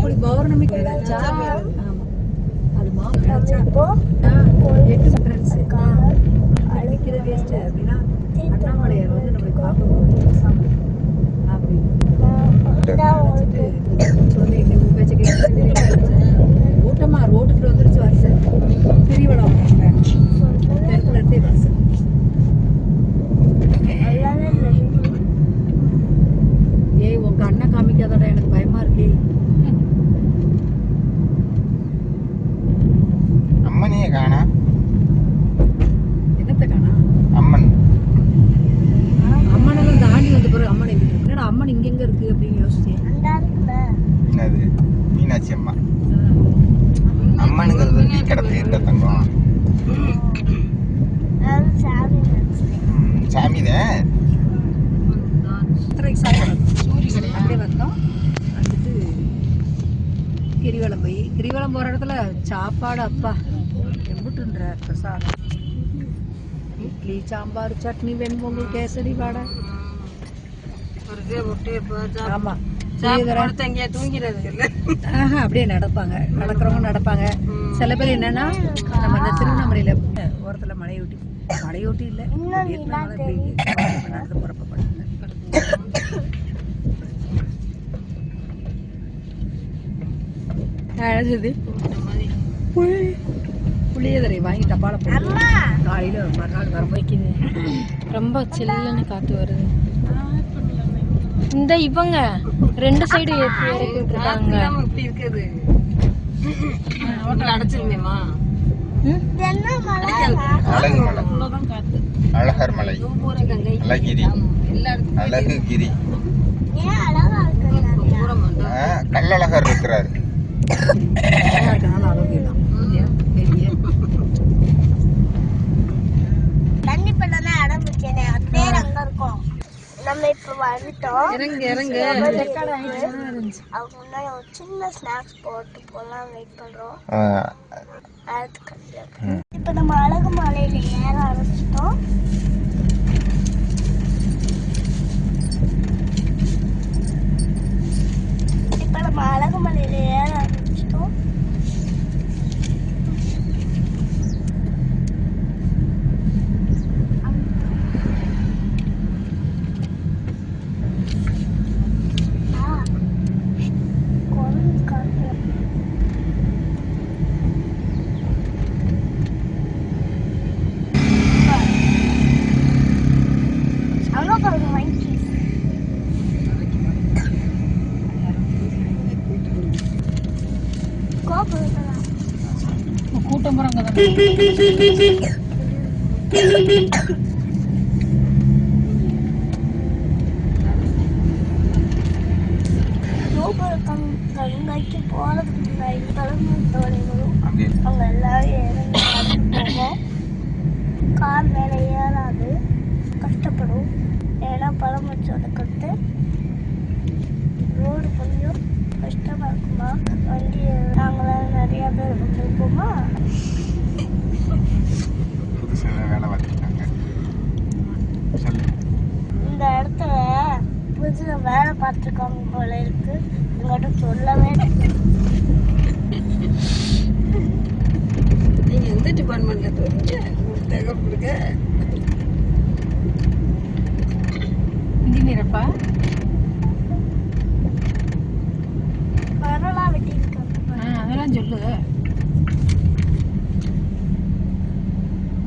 உங்களுக்கு பௌர்ணமிக்கு ஏதாச்சா? ஆமா அது மாவு எட்டு ஃப்ரெண்ட்ஸ் அழைக்கிற வேஸ்ட் அப்படின்னா அண்ணாமலையார் வந்து நம்மளை பார்க்க அப்படி சொல்லி இன்னும் பேச்ச ஓட்டமா ரோட்டுக்குள்ள வந்துருச்சு வருஷ பிரிவளம் தெருக்குள்ளே வருஷ ஏய் உங்க அண்ணன் காமிக்காதடா எனக்கு பயமா இருக்கு. அம்மனையே காணா. என்னத்த காணா? அம்மன் அம்மனெல்லாம் தாண்டி வந்த பிறகு அம்மன் எங்க இருக்கு? என்னடா அம்மன் இங்க இருக்கு அப்படின்னு யோசிச்சேன். என்னது மீனாட்சி அம்மா அம்மனுங்கிறது டீ கடை பேர்ல தங்கம். சாமிதான் அப்படியே வந்தோம். வந்துட்டு கிரிவலம் போற இடத்துல சாப்பாடு அப்பா எம்பிட்டுன்ற பிரசாதம் இட்லி சாம்பார் சட்னி வெண்பொங்கல் கேசரி வாடை. ஆமா அப்படியே நடக்கிறவங்க நடப்பாங்க. சில பேர் என்னன்னா நம்ம இந்த திருவண்ணாமலையில ஓரத்துல மலையொட்டி இல்ல நடந்து போறப்ப புளியதரை வாங்கி டப்பால போட்டு காலையில மறுநாள் வர வைக்குது. ரொம்ப சில்லுன்னு காத்து வருது. இந்த இவங்க ரெண்டு சைடு இறக்கி விட்டுருக்காங்க. இப்படி இருக்குது ஹோட்டல் அடைச்சிருந்தேமா. அழகர் மலை அழகிரி அழகுகிரி கல்லழகர் இருக்கிறாரு. நம்ம இப்ப வந்துட்டோம். சின்ன ஸ்நாக்ஸ் போட்டு போலாம் வெயிட் பண்றோம். இப்ப நம்ம அழகு மலையில ஏற ஆரம்பிச்சிட்டோம். கூட்டம் போறாங்க. கங்கைக்கு போறதுக்கு முன்னாடி பழமுத்தோடைகளும் அவங்க எல்லாரும் போவோம். கார் மேல ஏறாது, கஷ்டப்படும். ஏன்னா பழமுச்சோட கட்டு ரோடு கொஞ்சம் கஷ்டமா இருக்குமா. வண்டி நாங்களாம் நிறைய பேர் போமா. இந்த இடத்துல புதுசா வேலை பார்த்துருக்காங்க போல இருக்கு. உங்கள்கிட்ட சொல்லவே நீங்க எந்த டிபார்ட்மெண்ட்ல தேவைப்படுங்க. இன்ஜினியரப்பா மரம்லாம் வெட்டியிருக்காங்க. அதெல்லாம் சொல்லு.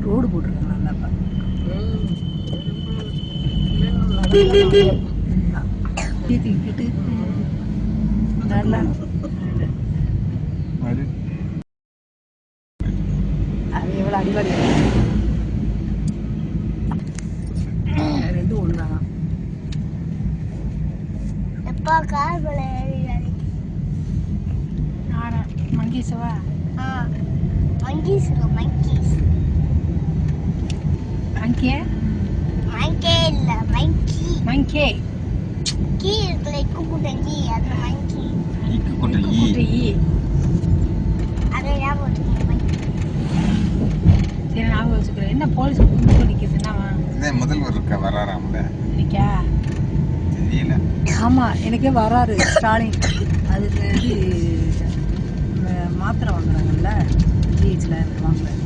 ரோடு போட்டிருக்காங்க நல்லாப்பா. தீத்திக்கிட்டு நல்லா அது எவ்வளோ அடிவாடி ரெண்டும் ஒன்றுதான். எப்பா கார் மேல ஏறி மங்கீஸவா? மங்கீஸ் மங்கீஸ் மங்கே மங்கே இல்ல மங்கி மங்கே கீ இருக்குல்ல குக்குட்டங்கி அது மங்கி குக்குட்டி அதை ஞாபகம் வச்சுக்கோங்க. மங்கி சரி ஞாபகம் வச்சுக்கிறேன். என்ன போலீஸ் கும்பிட்டு நிற்கிறது என்ன முதல்வர் இருக்க வராராம்ல இருக்கா தெரியல. ஆமா எனக்கே வராரு ஸ்டாலின். அதுக்கு இதில் வாங்குறேன்.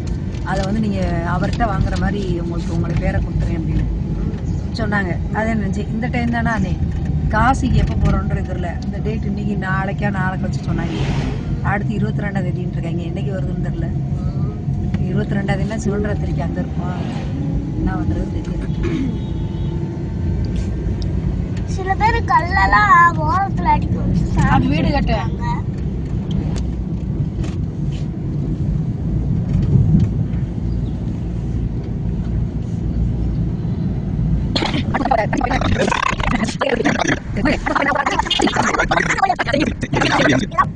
அதை வந்து நீங்கள் அவர்கிட்ட வாங்குற மாதிரி உங்களை பேரை கொடுத்துறேன் அப்படின்னு சொன்னாங்க. அதை நினச்சி இந்த டைம் தானே அண்ணே காசிக்கு எப்போ போகிறோன்ற இதில் இந்த டேட் இன்னைக்கு நாளைக்கு வச்சு சொன்னாங்க. அடுத்து 22ஆம் தேதின்னு இருக்காங்க. என்னைக்கு வருதுன்னு தெரில. 22ஆம் தேதினா சிவன்ராத்திரிக்கு அங்கே இருப்போம். என்ன பண்ணுறது தெரியல. சில பேர் கல்லெல்லாம் ஓரத்தில் அடிக்கும் வீடு கட்ட.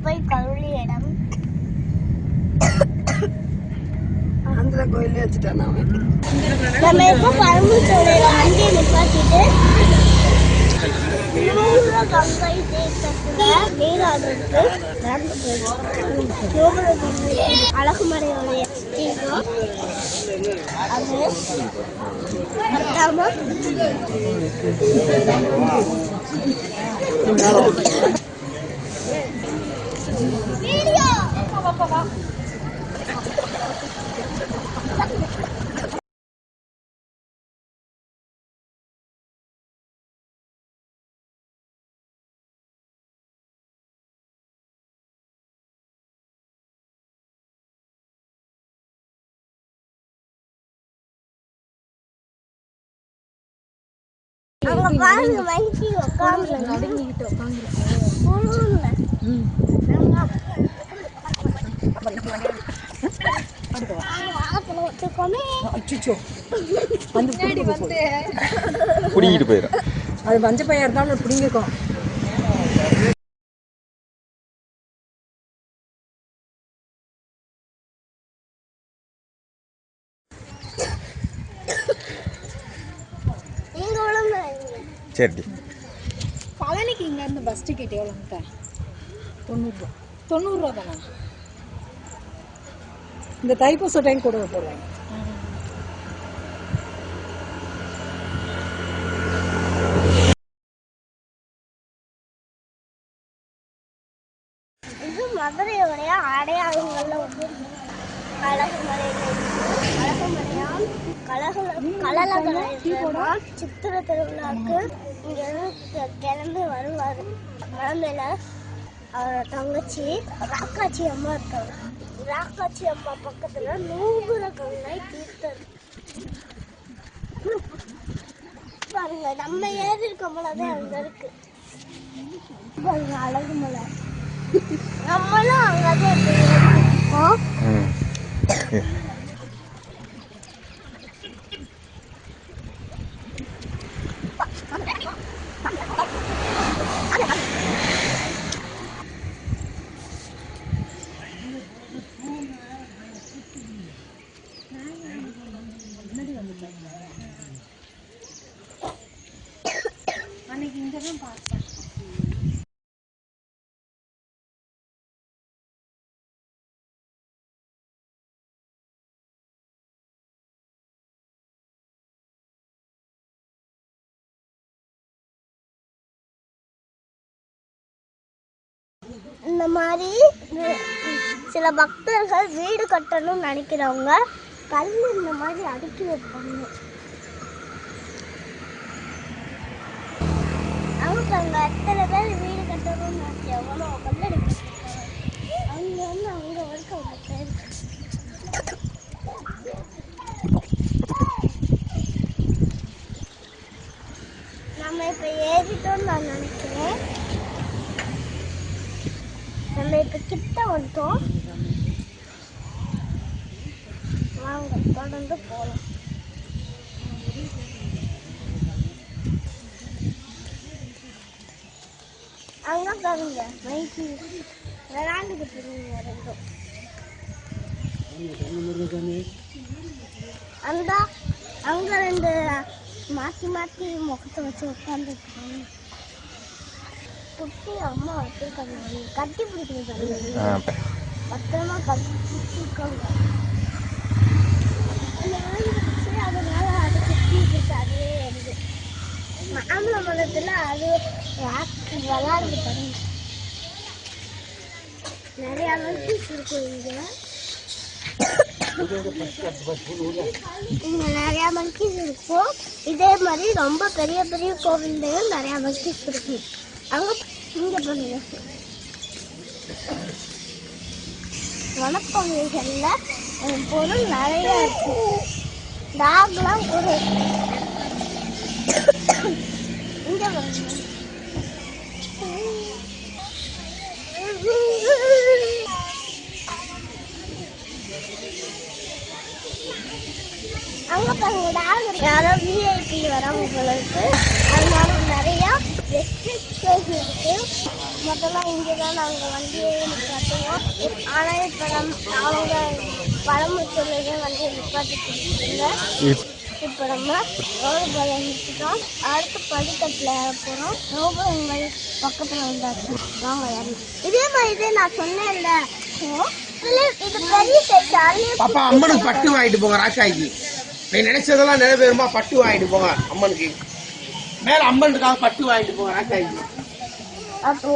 போய் கருளி இடம் அந்த கோயிலே வச்சுட்டான். நம்ம எப்போ பரமசோலையில வண்டியை நிப்பாட்டிட்டு கங்கை தீர்த்தத்துல நீராடுறது நடந்து போயிடுச்சு. அழகுமலையோடைய தீர்த்தம் அது பத்தாம அங்க பாருங்க மங்கி உட்காந்து நடுங்கிட்டு புடிங்கிட்டு போயிடும். அது மஞ்சள் பையா இருந்தாலும் பிடிங்கிருக்கோம். சரி. பழனிக்கு இங்கேருந்து பஸ் டிக்கெட் எவ்வளோங்க? 90 ரூபா. 90 ரூபா தானே? இந்த தைப்பூச டைம் கூட போடுவாங்க. இது மதுரையோடைய அடையாளங்கள்ல வந்து சித்திர திருவிழாவுக்கு இங்க கிளம்பி வருவாரு. கிளம்பையில அவரோட தங்கச்சி ராக்காச்சி அம்மா இருக்காங்க. ராக்காச்சி அம்மா பக்கத்துல நூபுர கங்கை தீர்த்தம் பாருங்க. நம்ம ஏறி இருக்க மலைதான் அங்க இருக்கு பாருங்க, அழகு மலை. நம்மளும் அங்கதான் அன்னைக்கு இங்கதான் பார்த்தேன். இந்த மாதிரி சில பக்தர்கள் வீடு கட்டணும்னு நினைக்கிறவங்க கல் இந்த மாதிரி அடுக்கி வைப்பாங்க. அவங்க எத்தனை பேர் வீடு கட்டணும்னு நினைச்சு எவ்வளோ கல் அடிக்க அங்க வந்து அங்க வரைக்கும் அவங்க பேர். நம்ம இப்ப ஏறிட்டோம்னு நான் நினைக்கிறேன். நம்ம இப்ப கிட்ட வந்துட்டோம். வாங்க தொடர்ந்து போகலாம். அங்க பாருங்க மைக்கு விளாண்டுக்கிட்டு இருந்தீங்க ரெண்டும். அந்த அங்க ரெண்டு மாற்றி மாற்றி முகத்தை வச்சு உட்காந்துருக்காங்க. குட்டி அம்மா வச்சிருக்காங்க, கட்டி பிடிக்கணும் பத்திரமா கட்டி பிடிச்சிருக்காங்க. அதனால அது சுற்றி இருக்கு. அதே வருது மாம்பழ மரத்துல அது விளையாடுது பாருங்க. நிறைய அளவுக்கு இருக்கும் இங்க. இங்க நிறைய monkeys இருக்கும். இதே மாதிரி ரொம்ப பெரிய பெரிய கோவில்லையும் நிறைய monkeys இருக்கு. அங்க இங்க பாருங்க, வனப்பகுதிகள்ல பொருள் நிறைய இருக்கு. டாக்லாம் கூட இங்க பாருங்க. அங்க பாருங்க, டாக் யாரோ விஐபி வரவங்களுக்கு அதனால நிறைய ரெஸ்ட்ரிக்ஷன்ஸ் இருக்கு. முதல்ல இங்கதான் நாங்க வண்டியே நிப்பாட்டுவோம். ஆனா இப்ப அவங்க பழமுத்தூர்லயே வண்டியை நிப்பாட்டிட்டு இருக்காங்க. இப்போ நம்ம ரோடு நிறுத்திட்டோம். அடுத்து படிக்கட்டில் போகிறோம். ரோடு பக்கத்தில் வந்தாச்சு. வாங்க ஏறணும். இதே மாதிரி நான் சொன்னேன்ல, இது பெரிய சைஸ். பாப்பா அம்மனுக்கு பட்டு வாங்கிட்டு போங்க. ராசாய்க்கு நீ நினைச்சதெல்லாம் நிறைவேறுமா? பட்டு வாங்கிட்டு போங்க அம்மனுக்கு. மேல அம்மனுக்காக பட்டு வாங்கிட்டு போங்க ராசாய்க்கு. அப்போ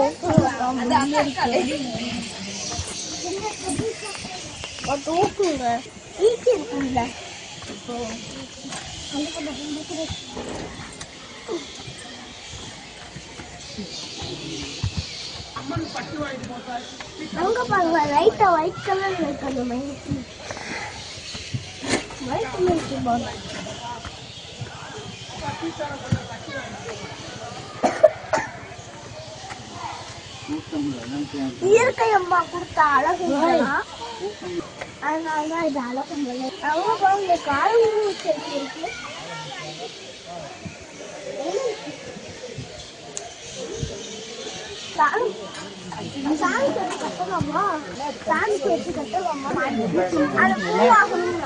தூக்குங்க, ஈச்சி இருக்குல்ல. அங்க பாருங்க, லைட்டா ஒயிட் கலர்ல இருக்கு அந்த மயிலுக்கு. ஒயிட் மில்கி பால். இயற்கை அம்மா கொடுத்த அழகு, அதனாலதான் இது அழகு மலை. அவங்க பாருங்க, காலமும் செடி இருக்கு. சாமி கட்டலாமா? சாமி வச்சு கட்டலாமா? அது பூவாகணும்.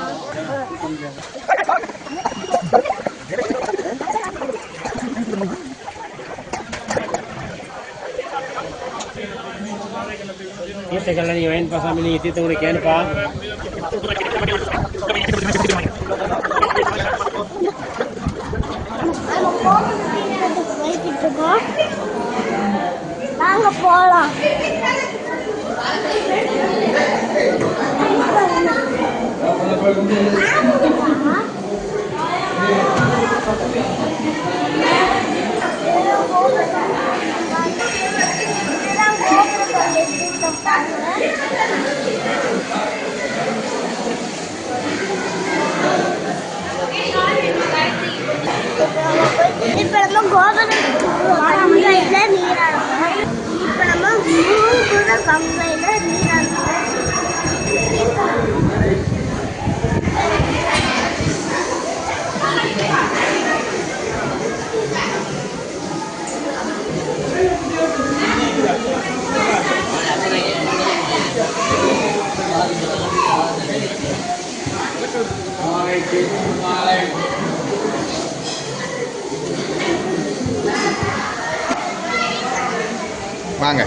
தீர்த்தங்கள்லாம் நீங்கள் வேணுப்பா சாமி, நீங்கள் தீர்த்தம் கூட கேனுப்பா. நாங்க போலாம். இப்ப நம்ம கோபுரம் கங்கையில நீராடுறோம். இப்ப நம்ம கூட கங்கையில நீராடுறோம். வாங்க.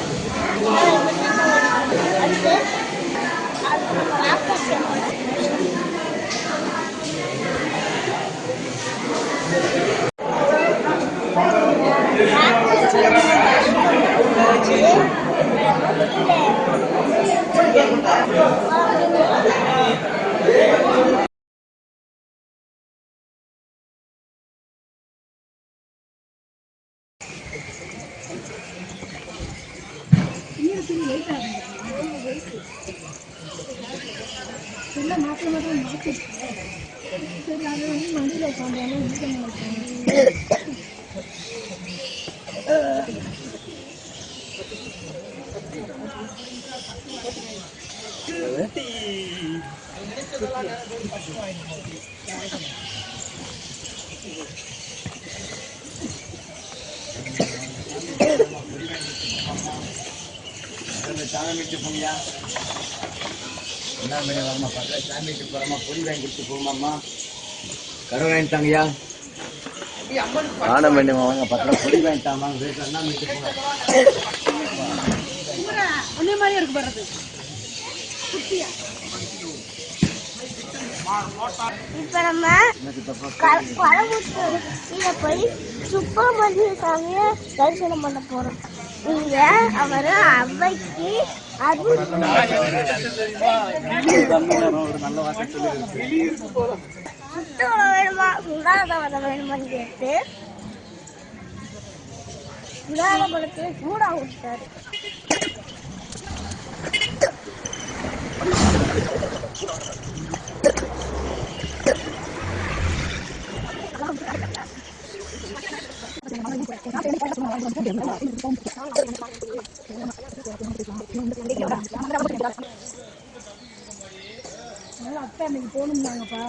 சாமிட்டு போங்கயா. என்ன மேடம் வரமா பக்கத்தில் சாமிட்டு போகிறோமா? பொடி வாங்கி கொடுத்து போகமாம்மா. கடை வாங்கிட்டாங்கய்யா. ஆனம் வேண்டுமா? வாங்க பக்கத்தில் பொடி வாங்கிட்டாமா. என்ன மீட்டு போங்க. ஒன்னே மாதிரியே இருக்கு பாருது. இப்ப நம்ம பழமுத்தூர் இதை போய் சுப்பிரமணிய சாமியை தரிசனம் பண்ண போறோம். இங்க அவர் அவைக்கு சுத்தவளை வேணுமா சுடாதவளை வேணுமான்னு கேட்டு சுடாத பழத்தை சூடா விட்டாரு. அத்தை அன்னைக்கு போகணும்னாங்கப்பா,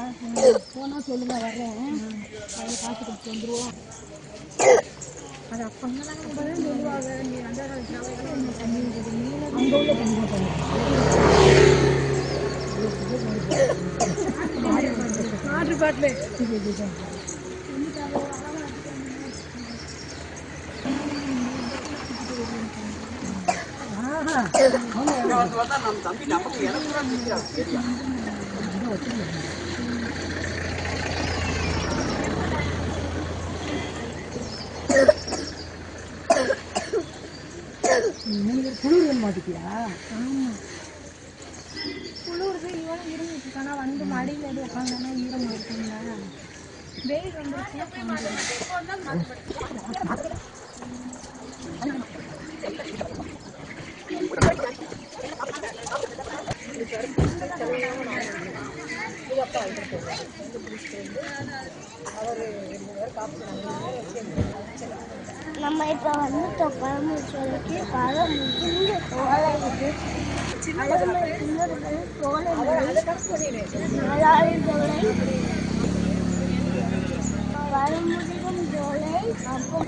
போனால் சொல்லுங்க வர்றேன், அதில் காசு கொடுத்து வந்துடுவோம். அது அப்போ தானே சொல்லுவாங்க, நீ அந்த தண்ணி அங்கே உள்ள தண்ணி வாட்டர் பாட்டில் குளிர் மாட்டிக்கியா? ஆமாம், குளிர் இவனும் இருந்துச்சு. ஆனால் வந்து மடியில் எது உட்காந்தானா ஈரமாக இருக்குங்களா, வெயில் நம்ம இப்போ வந்துட்டோம் பழமுச்சோலைக்கு. பழம் முதிர்ந்து தோலை இது அழகுமே சின்னது தோலை மலையாளி தோலை பழமுதிரும் தோலை அப்போ